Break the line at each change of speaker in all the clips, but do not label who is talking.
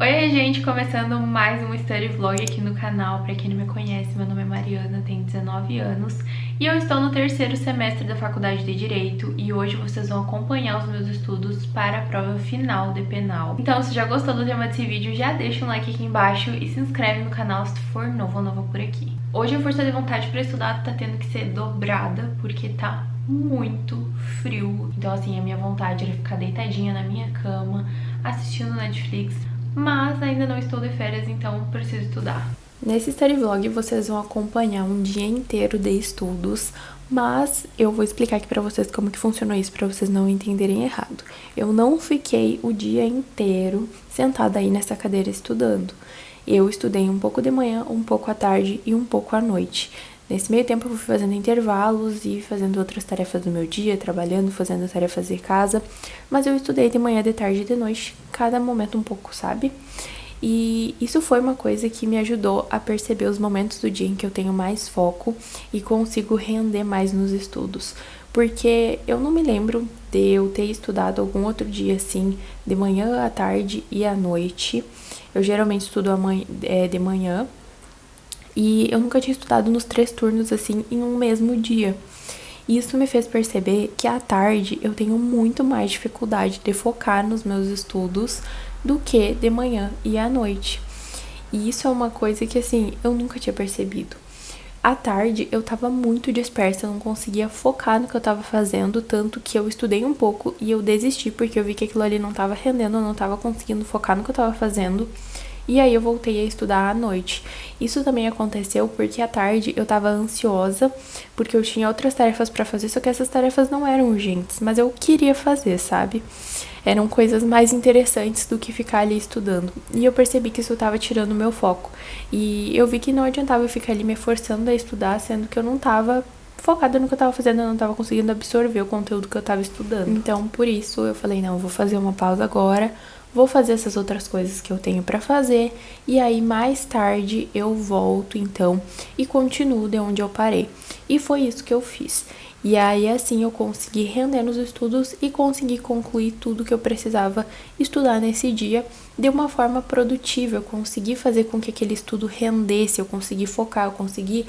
Oi, gente, começando mais um study vlog aqui no canal. Pra quem não me conhece, meu nome é Mariana, tenho 19 anos e eu estou no terceiro semestre da Faculdade de Direito e hoje vocês vão acompanhar os meus estudos para a prova final de penal. Então, se já gostou do tema desse vídeo, já deixa um like aqui embaixo e se inscreve no canal se tu for novo ou nova por aqui. Hoje a força de vontade pra estudar tá tendo que ser dobrada porque tá muito frio. Então, assim, a minha vontade era ficar deitadinha na minha cama, assistindo Netflix, mas ainda não estou de férias, então preciso estudar. Nesse study vlog vocês vão acompanhar um dia inteiro de estudos, mas eu vou explicar aqui pra vocês como que funcionou isso pra vocês não entenderem errado. Eu não fiquei o dia inteiro sentada aí nessa cadeira estudando. Eu estudei um pouco de manhã, um pouco à tarde e um pouco à noite. Nesse meio tempo eu fui fazendo intervalos e fazendo outras tarefas do meu dia, trabalhando, fazendo tarefas de casa, mas eu estudei de manhã, de tarde e de noite, cada momento um pouco, sabe? E isso foi uma coisa que me ajudou a perceber os momentos do dia em que eu tenho mais foco e consigo render mais nos estudos. Porque eu não me lembro de eu ter estudado algum outro dia assim, de manhã, à tarde e à noite. Eu geralmente estudo de manhã. E eu nunca tinha estudado nos 3 turnos, assim, em um mesmo dia. E isso me fez perceber que à tarde eu tenho muito mais dificuldade de focar nos meus estudos do que de manhã e à noite. E isso é uma coisa que, assim, eu nunca tinha percebido. À tarde eu tava muito dispersa, eu não conseguia focar no que eu tava fazendo, tanto que eu estudei um pouco e eu desisti porque eu vi que aquilo ali não tava rendendo, eu não tava conseguindo focar no que eu tava fazendo. E aí eu voltei a estudar à noite. Isso também aconteceu porque à tarde eu tava ansiosa, porque eu tinha outras tarefas pra fazer, só que essas tarefas não eram urgentes, mas eu queria fazer, sabe? Eram coisas mais interessantes do que ficar ali estudando. E eu percebi que isso tava tirando o meu foco. E eu vi que não adiantava eu ficar ali me forçando a estudar, sendo que eu não tava focada no que eu tava fazendo, eu não tava conseguindo absorver o conteúdo que eu tava estudando. Então, por isso, eu falei, não, eu vou fazer uma pausa agora, vou fazer essas outras coisas que eu tenho pra fazer, e aí mais tarde eu volto, então, e continuo de onde eu parei. E foi isso que eu fiz. E aí, assim, eu consegui render nos estudos e consegui concluir tudo que eu precisava estudar nesse dia de uma forma produtiva. Eu consegui fazer com que aquele estudo rendesse, eu consegui focar, eu consegui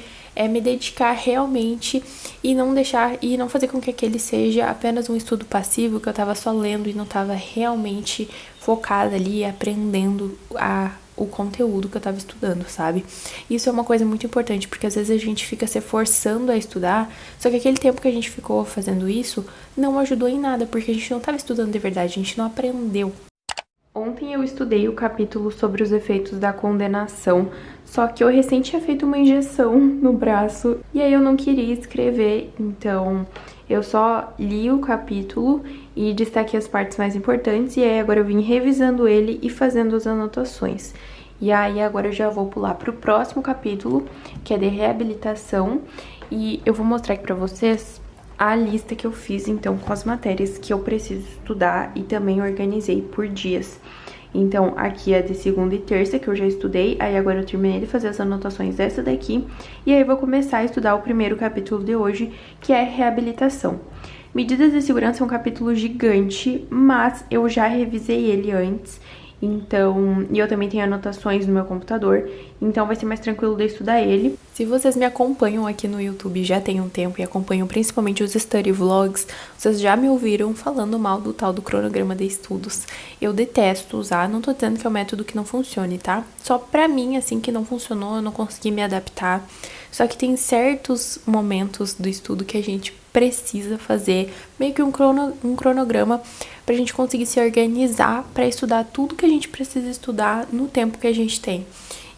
me dedicar realmente e não fazer com que aquele seja apenas um estudo passivo, que eu tava só lendo e não tava realmente focada ali, aprendendo o conteúdo que eu tava estudando, sabe? Isso é uma coisa muito importante, porque às vezes a gente fica se forçando a estudar, só que aquele tempo que a gente ficou fazendo isso não ajudou em nada, porque a gente não tava estudando de verdade, a gente não aprendeu. Ontem eu estudei o capítulo sobre os efeitos da condenação, só que eu recém tinha feito uma injeção no braço e aí eu não queria escrever, então eu só li o capítulo e destaquei as partes mais importantes e aí agora eu vim revisando ele e fazendo as anotações. E aí agora eu já vou pular pro próximo capítulo, que é de reabilitação, e eu vou mostrar aqui pra vocês a lista que eu fiz, então, com as matérias que eu preciso estudar e também organizei por dias. Então, aqui é de segunda e terça, que eu já estudei, aí agora eu terminei de fazer as anotações dessa daqui, e aí eu vou começar a estudar o primeiro capítulo de hoje, que é reabilitação. Medidas de segurança é um capítulo gigante, mas eu já revisei ele antes, então, e eu também tenho anotações no meu computador, então vai ser mais tranquilo de estudar ele. Se vocês me acompanham aqui no YouTube já tem um tempo e acompanham principalmente os study vlogs, vocês já me ouviram falando mal do tal do cronograma de estudos. Eu detesto usar, não tô dizendo que é um método que não funcione, tá? Só pra mim, assim, que não funcionou, eu não consegui me adaptar. Só que tem certos momentos do estudo que a gente precisa fazer meio que um cronograma pra gente conseguir se organizar pra estudar tudo que a gente precisa estudar no tempo que a gente tem.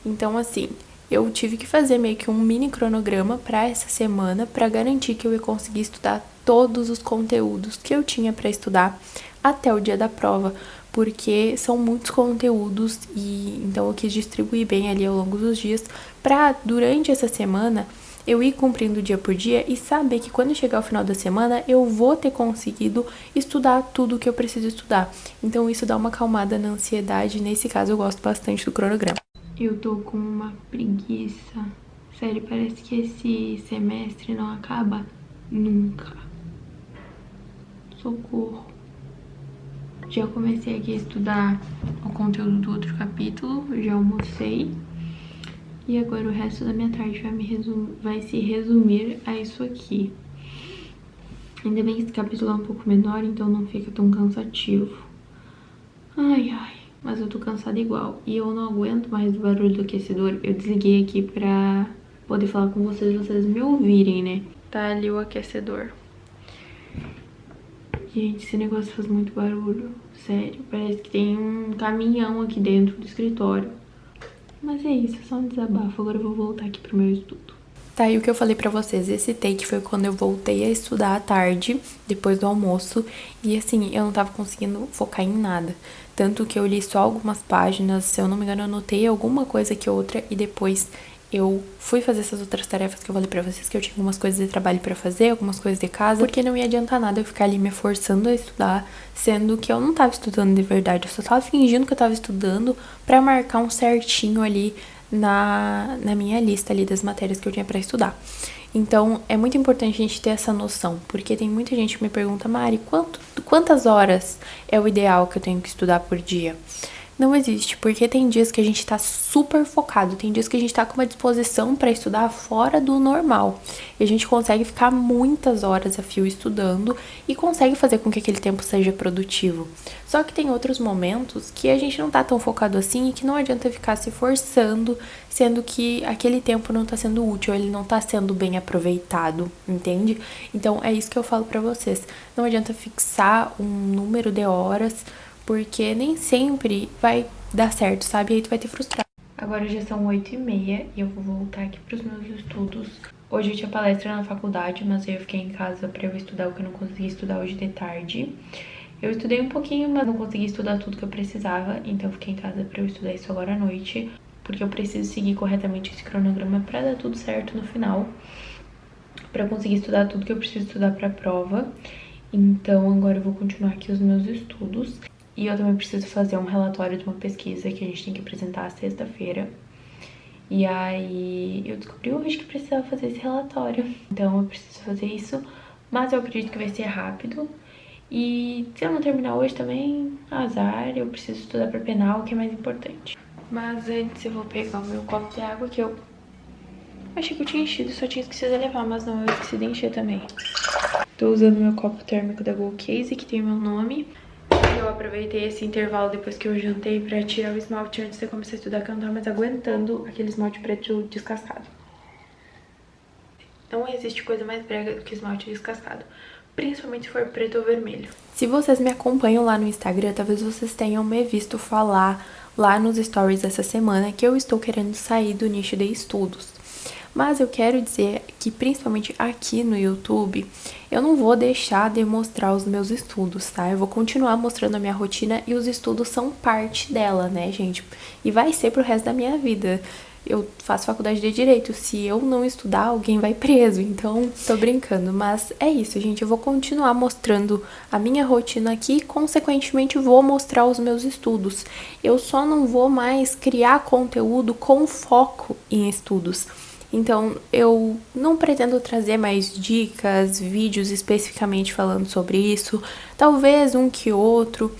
Então, assim, eu tive que fazer meio que um mini cronograma pra essa semana pra garantir que eu ia conseguir estudar todos os conteúdos que eu tinha pra estudar até o dia da prova, porque são muitos conteúdos e então eu quis distribuir bem ali ao longo dos dias pra durante essa semana eu ir cumprindo dia por dia e saber que quando chegar ao final da semana eu vou ter conseguido estudar tudo o que eu preciso estudar. Então isso dá uma acalmada na ansiedade, nesse caso eu gosto bastante do cronograma. Eu tô com uma preguiça. Sério, parece que esse semestre não acaba nunca. Socorro. Já comecei aqui a estudar o conteúdo do outro capítulo, já almocei. E agora o resto da minha tarde vai se resumir a isso aqui. Ainda bem que esse capítulo é um pouco menor, então não fica tão cansativo. Ai, mas eu tô cansada igual. E eu não aguento mais o barulho do aquecedor. Eu desliguei aqui pra poder falar com vocês me ouvirem, né? Tá ali o aquecedor. Gente, esse negócio faz muito barulho. Sério, parece que tem um caminhão aqui dentro do escritório. Mas é isso, é só um desabafo. Agora eu vou voltar aqui pro meu estudo. Tá, e o que eu falei pra vocês, esse take foi quando eu voltei a estudar à tarde, depois do almoço. E assim, eu não tava conseguindo focar em nada. Tanto que eu li só algumas páginas, se eu não me engano, eu anotei alguma coisa que outra. E depois eu fui fazer essas outras tarefas que eu falei pra vocês, que eu tinha algumas coisas de trabalho pra fazer, algumas coisas de casa, porque não ia adiantar nada eu ficar ali me forçando a estudar, sendo que eu não tava estudando de verdade, eu só tava fingindo que eu tava estudando pra marcar um certinho ali na minha lista ali das matérias que eu tinha pra estudar. Então, é muito importante a gente ter essa noção, porque tem muita gente que me pergunta, Mari, quantas horas é o ideal que eu tenho que estudar por dia? Não existe, porque tem dias que a gente tá super focado, tem dias que a gente tá com uma disposição pra estudar fora do normal. E a gente consegue ficar muitas horas a fio estudando e consegue fazer com que aquele tempo seja produtivo. Só que tem outros momentos que a gente não tá tão focado assim e que não adianta ficar se forçando, sendo que aquele tempo não tá sendo útil, ele não tá sendo bem aproveitado, entende? Então é isso que eu falo pra vocês. Não adianta fixar um número de horas, porque nem sempre vai dar certo, sabe? E aí tu vai ter frustrado. Agora já são 8h30 e eu vou voltar aqui pros meus estudos. Hoje eu tinha palestra na faculdade, mas aí eu fiquei em casa pra eu estudar o que eu não consegui estudar hoje de tarde. Eu estudei um pouquinho, mas não consegui estudar tudo que eu precisava, então eu fiquei em casa pra eu estudar isso agora à noite, porque eu preciso seguir corretamente esse cronograma pra dar tudo certo no final, pra eu conseguir estudar tudo que eu preciso estudar pra prova. Então agora eu vou continuar aqui os meus estudos. E eu também preciso fazer um relatório de uma pesquisa que a gente tem que apresentar sexta-feira. E aí eu descobri hoje que precisava fazer esse relatório. Então eu preciso fazer isso, mas eu acredito que vai ser rápido. E se eu não terminar hoje também, azar, eu preciso estudar para penal, que é mais importante. Mas antes eu vou pegar o meu copo de água, que eu achei que eu tinha enchido, só tinha esquecido de levar, mas não, eu esqueci de encher também. Tô usando meu copo térmico da Gold Case, que tem meu nome. Eu aproveitei esse intervalo depois que eu jantei pra tirar o esmalte antes de começar a estudar, que eu não tava mais aguentando aquele esmalte preto descascado. Não existe coisa mais brega do que esmalte descascado, principalmente se for preto ou vermelho. Se vocês me acompanham lá no Instagram, talvez vocês tenham me visto falar lá nos stories dessa semana que eu estou querendo sair do nicho de estudos. Mas eu quero dizer que, principalmente aqui no YouTube, eu não vou deixar de mostrar os meus estudos, tá? Eu vou continuar mostrando a minha rotina e os estudos são parte dela, né, gente? E vai ser pro resto da minha vida. Eu faço faculdade de Direito, se eu não estudar, alguém vai preso, então tô brincando. Mas é isso, gente, eu vou continuar mostrando a minha rotina aqui e, consequentemente, vou mostrar os meus estudos. Eu só não vou mais criar conteúdo com foco em estudos. Então, eu não pretendo trazer mais dicas, vídeos especificamente falando sobre isso, talvez um que outro,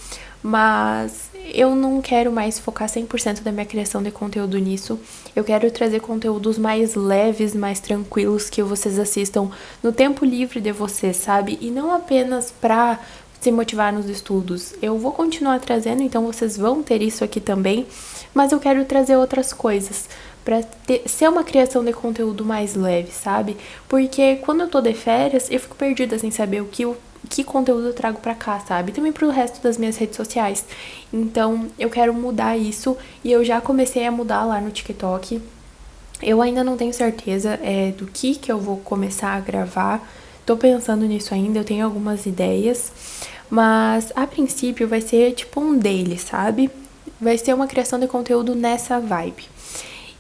mas eu não quero mais focar 100% da minha criação de conteúdo nisso. Eu quero trazer conteúdos mais leves, mais tranquilos, que vocês assistam no tempo livre de vocês, sabe? E não apenas pra se motivar nos estudos. Eu vou continuar trazendo, então vocês vão ter isso aqui também, mas eu quero trazer outras coisas pra ser uma criação de conteúdo mais leve, sabe? Porque quando eu tô de férias, eu fico perdida sem saber que conteúdo eu trago pra cá, sabe? Também pro resto das minhas redes sociais. Então, eu quero mudar isso e eu já comecei a mudar lá no TikTok. Eu ainda não tenho certeza do que eu vou começar a gravar. Tô pensando nisso ainda, eu tenho algumas ideias. Mas, a princípio, vai ser tipo um daily, sabe? Vai ser uma criação de conteúdo nessa vibe.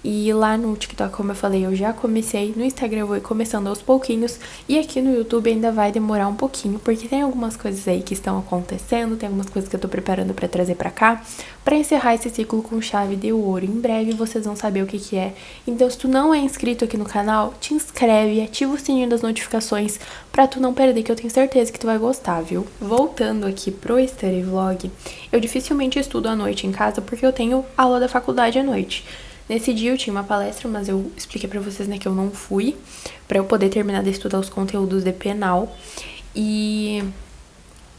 E lá no TikTok, como eu falei, eu já comecei. No Instagram eu vou começando aos pouquinhos. E aqui no YouTube ainda vai demorar um pouquinho, porque tem algumas coisas aí que estão acontecendo, tem algumas coisas que eu tô preparando pra trazer pra cá, pra encerrar esse ciclo com chave de ouro. Em breve vocês vão saber o que que é. Então, se tu não é inscrito aqui no canal, te inscreve, ativa o sininho das notificações pra tu não perder, que eu tenho certeza que tu vai gostar, viu? Voltando aqui pro Study Vlog, eu dificilmente estudo à noite em casa, porque eu tenho aula da faculdade à noite. Nesse dia eu tinha uma palestra, mas eu expliquei pra vocês, né, que eu não fui, pra eu poder terminar de estudar os conteúdos de penal. E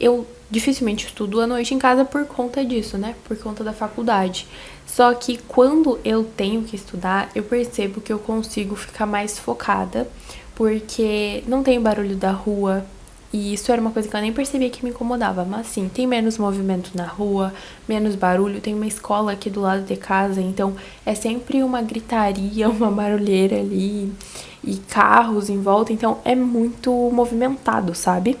eu dificilmente estudo à noite em casa por conta disso, né, por conta da faculdade. Só que quando eu tenho que estudar, eu percebo que eu consigo ficar mais focada, porque não tem barulho da rua. E isso era uma coisa que eu nem percebia que me incomodava. Mas sim, tem menos movimento na rua, menos barulho. Tem uma escola aqui do lado de casa, então é sempre uma gritaria, uma barulheira ali e carros em volta. Então é muito movimentado, sabe?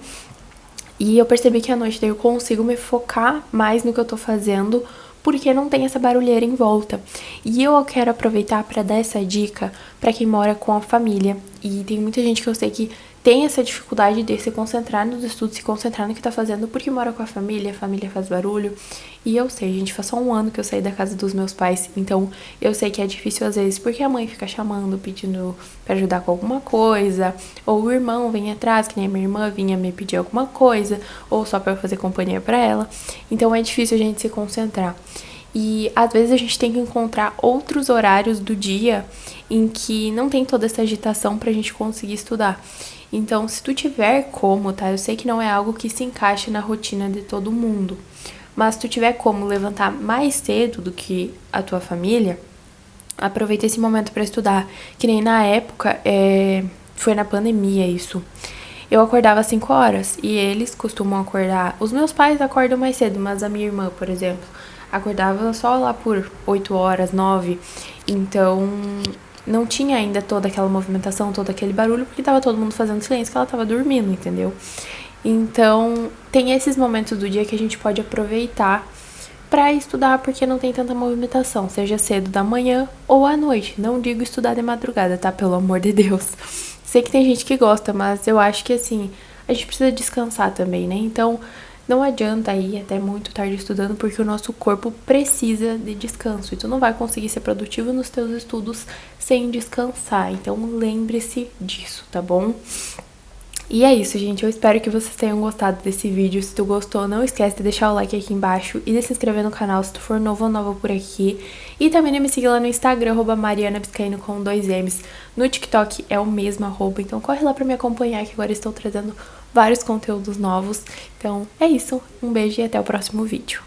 E eu percebi que à noite daí eu consigo me focar mais no que eu tô fazendo, porque não tem essa barulheira em volta. E eu quero aproveitar para dar essa dica para quem mora com a família. E tem muita gente que eu sei que tem essa dificuldade de se concentrar nos estudos, se concentrar no que tá fazendo, porque mora com a família faz barulho. E eu sei, gente, faz só um ano que eu saí da casa dos meus pais, então eu sei que é difícil às vezes, porque a mãe fica chamando, pedindo pra ajudar com alguma coisa, ou o irmão vem atrás, que nem a minha irmã vinha me pedir alguma coisa, ou só pra eu fazer companhia pra ela. Então é difícil a gente se concentrar. E às vezes a gente tem que encontrar outros horários do dia em que não tem toda essa agitação pra gente conseguir estudar. Então, se tu tiver como, tá? Eu sei que não é algo que se encaixe na rotina de todo mundo, mas se tu tiver como levantar mais cedo do que a tua família, aproveita esse momento pra estudar. Que nem na época, foi na pandemia isso. Eu acordava às 5 horas e eles costumam acordar. Os meus pais acordam mais cedo, mas a minha irmã, por exemplo, acordava só lá por 8 horas, 9. Então, não tinha ainda toda aquela movimentação, todo aquele barulho, porque tava todo mundo fazendo silêncio, que ela tava dormindo, entendeu? Então, tem esses momentos do dia que a gente pode aproveitar pra estudar, porque não tem tanta movimentação, seja cedo da manhã ou à noite. Não digo estudar de madrugada, tá? Pelo amor de Deus. Sei que tem gente que gosta, mas eu acho que, assim, a gente precisa descansar também, né? Então, não adianta ir até muito tarde estudando, porque o nosso corpo precisa de descanso. E tu não vai conseguir ser produtivo nos teus estudos sem descansar. Então, lembre-se disso, tá bom? E é isso, gente. Eu espero que vocês tenham gostado desse vídeo. Se tu gostou, não esquece de deixar o like aqui embaixo e de se inscrever no canal se tu for novo ou nova por aqui. E também de me seguir lá no Instagram, @marianabiscaino com 2 M's. No TikTok é o mesmo @, então corre lá pra me acompanhar, que agora estou trazendo vários conteúdos novos. Então é isso. Um beijo e até o próximo vídeo.